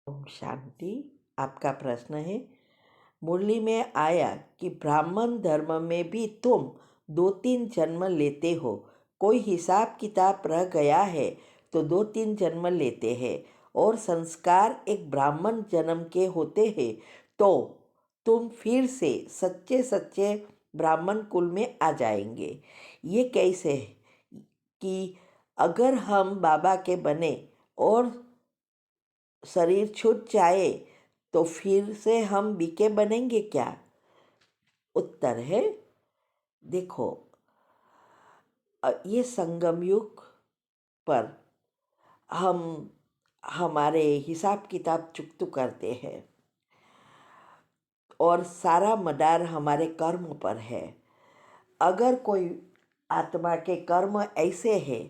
ओम शांति। आपका प्रश्न है, मुरली में आया कि ब्राह्मण धर्म में भी तुम 2-3 जन्म लेते हो। कोई हिसाब किताब रह गया है तो 2-3 जन्म लेते हैं और संस्कार एक ब्राह्मण जन्म के होते हैं तो तुम फिर से सच्चे सच्चे ब्राह्मण कुल में आ जाएंगे। ये कैसे है कि अगर हम बाबा के बने और शरीर छूट जाए तो फिर से हम बीके बनेंगे क्या? उत्तर है, देखो, ये संगम युग पर हम हमारे हिसाब किताब चुकतू करते हैं और सारा मदार हमारे कर्म पर है। अगर कोई आत्मा के कर्म ऐसे हैं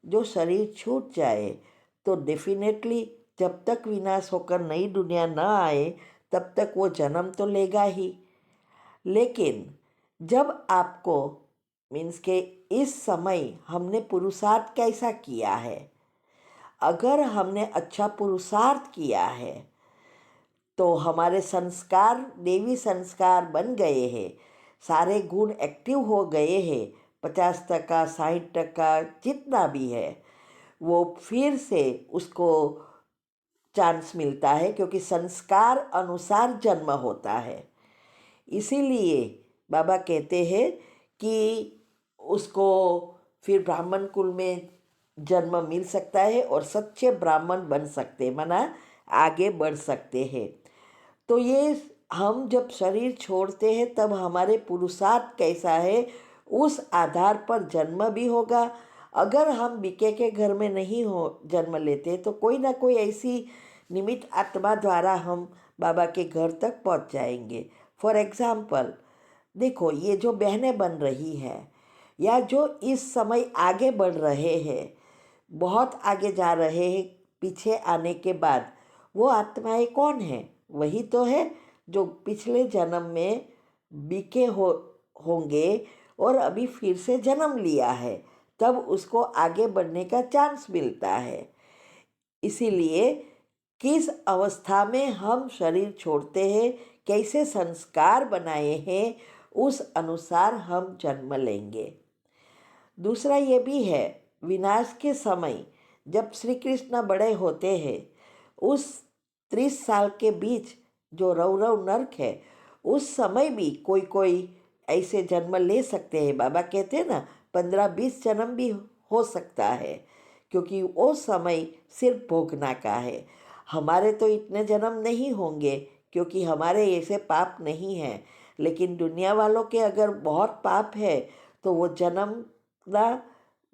जो शरीर छूट जाए तो डेफिनेटली जब तक विनाश होकर नई दुनिया न आए तब तक वो जन्म तो लेगा ही। लेकिन जब आपको मीन्स के इस समय हमने पुरुषार्थ कैसा किया है, अगर हमने अच्छा पुरुषार्थ किया है तो हमारे संस्कार देवी संस्कार बन गए हैं, सारे गुण एक्टिव हो गए हैं, 50% 60% जितना भी है वो फिर से उसको चांस मिलता है, क्योंकि संस्कार अनुसार जन्म होता है। इसीलिए बाबा कहते हैं कि उसको फिर ब्राह्मण कुल में जन्म मिल सकता है और सच्चे ब्राह्मण बन सकते हैं, माना आगे बढ़ सकते हैं। तो ये हम जब शरीर छोड़ते हैं तब हमारे पुरुषार्थ कैसा है उस आधार पर जन्म भी होगा। अगर हम बीके के घर में नहीं हो जन्म लेते तो कोई ना कोई ऐसी निमित्त आत्मा द्वारा हम बाबा के घर तक पहुंच जाएंगे। फॉर एग्ज़ाम्पल, देखो, ये जो बहनें बन रही है या जो इस समय आगे बढ़ रहे हैं, बहुत आगे जा रहे हैं पीछे आने के बाद, वो आत्माएं कौन है? वही तो है जो पिछले जन्म में बीके होंगे और अभी फिर से जन्म लिया है, तब उसको आगे बढ़ने का चांस मिलता है। इसीलिए किस अवस्था में हम शरीर छोड़ते हैं, कैसे संस्कार बनाए हैं, उस अनुसार हम जन्म लेंगे। दूसरा ये भी है, विनाश के समय जब श्री कृष्ण बड़े होते हैं, उस 30 साल के बीच जो रौरव नरक है, उस समय भी कोई कोई ऐसे जन्म ले सकते हैं। बाबा कहते हैं ना, 15-20 जन्म भी हो सकता है, क्योंकि वो समय सिर्फ भोगना का है। हमारे तो इतने जन्म नहीं होंगे क्योंकि हमारे ऐसे पाप नहीं हैं, लेकिन दुनिया वालों के अगर बहुत पाप है तो वो जन्म ना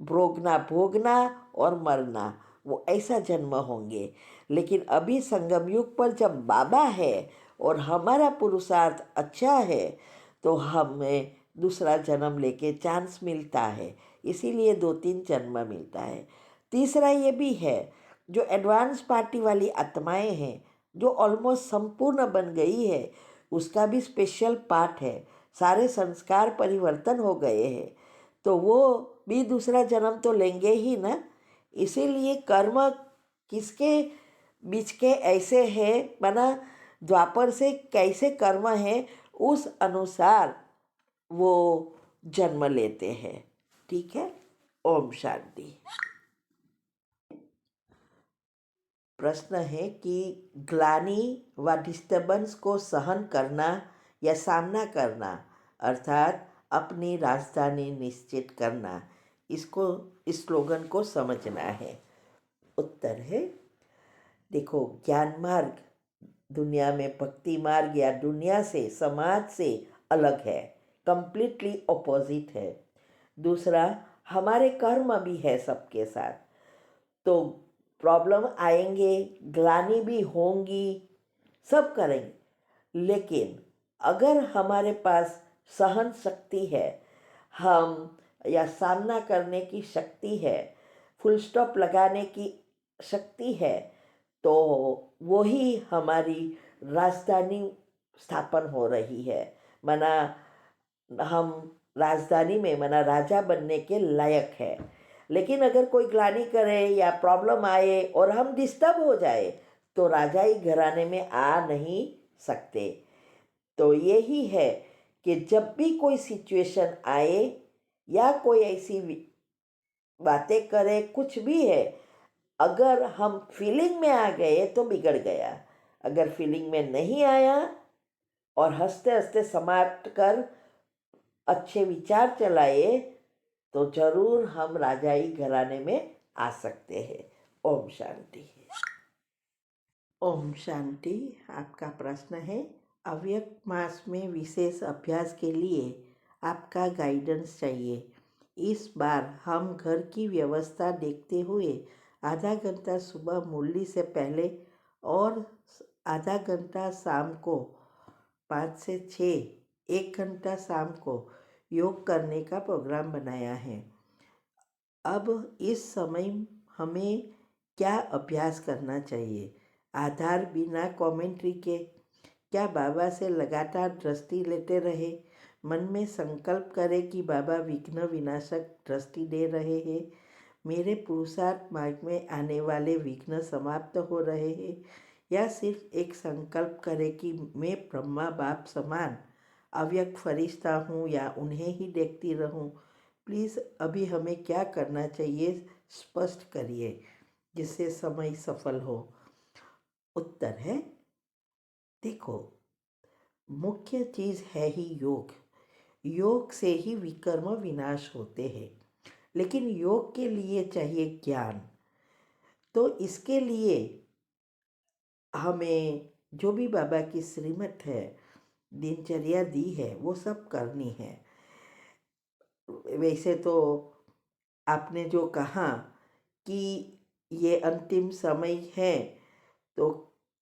भोगना भोगना और मरना, वो ऐसा जन्म होंगे। लेकिन अभी संगम युग पर जब बाबा है और हमारा पुरुषार्थ अच्छा है तो हमें दूसरा जन्म लेके चांस मिलता है। इसीलिए 2-3 जन्म मिलता है। तीसरा ये भी है, जो एडवांस पार्टी वाली आत्माएं हैं जो ऑलमोस्ट संपूर्ण बन गई है, उसका भी स्पेशल पार्ट है। सारे संस्कार परिवर्तन हो गए हैं तो वो भी दूसरा जन्म तो लेंगे ही ना। इसीलिए कर्म किसके बीच के ऐसे है, माना द्वापर से कैसे कर्म है उस अनुसार वो जन्म लेते हैं। ठीक है। ओम शांति। प्रश्न है कि ग्लानि व डिस्टर्बेंस को सहन करना या सामना करना, अर्थात अपनी राजधानी निश्चित करना, इसको इस स्लोगन को समझना है। उत्तर है, देखो, ज्ञान मार्ग दुनिया में भक्ति मार्ग या दुनिया से समाज से अलग है, कंप्लीटली ऑपोजिट है। दूसरा, हमारे कर्म भी है सबके साथ, तो प्रॉब्लम आएंगे, ग्लानि भी होंगी, सब करेंगे। लेकिन अगर हमारे पास सहन शक्ति है, हम या सामना करने की शक्ति है, फुल स्टॉप लगाने की शक्ति है, तो वही हमारी राजधानी स्थापन हो रही है। माना हम राजधानी में माना राजा बनने के लायक है। लेकिन अगर कोई ग्लानि करे या प्रॉब्लम आए और हम डिस्टर्ब हो जाए तो राजाई घराने में आ नहीं सकते। तो यही है कि जब भी कोई सिचुएशन आए या कोई ऐसी बातें करे, कुछ भी है, अगर हम फीलिंग में आ गए तो बिगड़ गया। अगर फीलिंग में नहीं आया और हंसते हंसते समाप्त कर अच्छे विचार चलाए तो जरूर हम राजाई घराने में आ सकते हैं। ओम शांति। ओम शांति। आपका प्रश्न है, अव्यक्त मास में विशेष अभ्यास के लिए आपका गाइडेंस चाहिए। इस बार हम घर की व्यवस्था देखते हुए आधा घंटा सुबह मुरली से पहले और आधा घंटा शाम को 5 से 6, 1 घंटा शाम को योग करने का प्रोग्राम बनाया है। अब इस समय हमें क्या अभ्यास करना चाहिए? आधार बिना कमेंट्री के क्या बाबा से लगातार दृष्टि लेते रहे? मन में संकल्प करें कि बाबा विघ्न विनाशक दृष्टि दे रहे हैं, मेरे पुरुषार्थ मार्ग में आने वाले विघ्न समाप्त हो रहे हैं। या सिर्फ एक संकल्प करें कि मैं ब्रह्मा बाप समान अव्यक्त फरिश्ता हूँ या उन्हें ही देखती रहूँ। प्लीज़ अभी हमें क्या करना चाहिए स्पष्ट करिए जिससे समय सफल हो। उत्तर है, देखो, मुख्य चीज़ है ही योग। योग से ही विकर्म विनाश होते हैं, लेकिन योग के लिए चाहिए ज्ञान। तो इसके लिए हमें जो भी बाबा की श्रीमत है, दिनचर्या दी है, वो सब करनी है। वैसे तो आपने जो कहा कि ये अंतिम समय है तो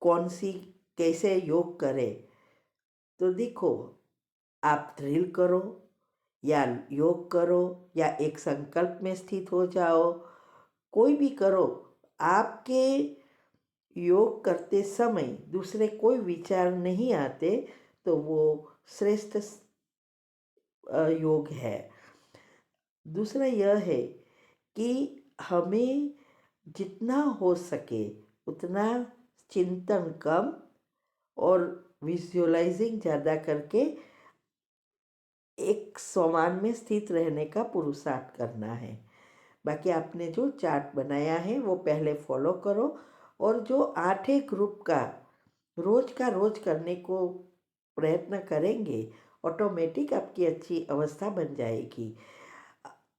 कौन सी कैसे योग करें, तो देखो, आप थ्रिल करो या योग करो या एक संकल्प में स्थित हो जाओ, कोई भी करो। आपके योग करते समय दूसरे कोई विचार नहीं आते तो वो श्रेष्ठ योग है। दूसरा यह है कि हमें जितना हो सके उतना चिंतन कम और विजुअलाइजिंग ज़्यादा करके एक समान में स्थित रहने का पुरुषार्थ करना है। बाकी आपने जो चार्ट बनाया है वो पहले फॉलो करो, और जो 8 ग्रुप का रोज करने को प्रयत्न करेंगे, ऑटोमेटिक आपकी अच्छी अवस्था बन जाएगी।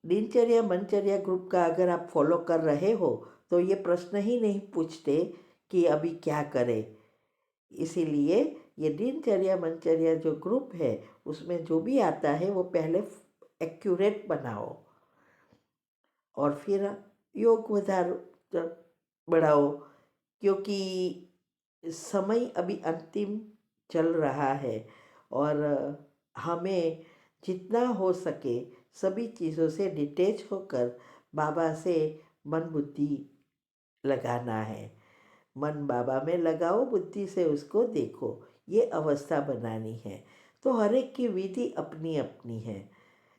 दिनचर्या मनचर्या ग्रुप का अगर आप फॉलो कर रहे हो तो ये प्रश्न ही नहीं पूछते कि अभी क्या करें। इसीलिए ये दिनचर्या मनचर्या जो ग्रुप है उसमें जो भी आता है वो पहले एक्यूरेट बनाओ और फिर योग बढ़ाओ, क्योंकि समय अभी अंतिम चल रहा है और हमें जितना हो सके सभी चीज़ों से डिटैच होकर बाबा से मन बुद्धि लगाना है। मन बाबा में लगाओ, बुद्धि से उसको देखो, ये अवस्था बनानी है। तो हर एक की विधि अपनी अपनी है।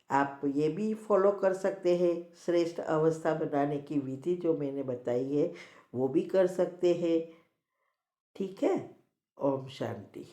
आप ये भी फॉलो कर सकते हैं, श्रेष्ठ अवस्था बनाने की विधि जो मैंने बताई है वो भी कर सकते हैं। ठीक है। ओम शांति।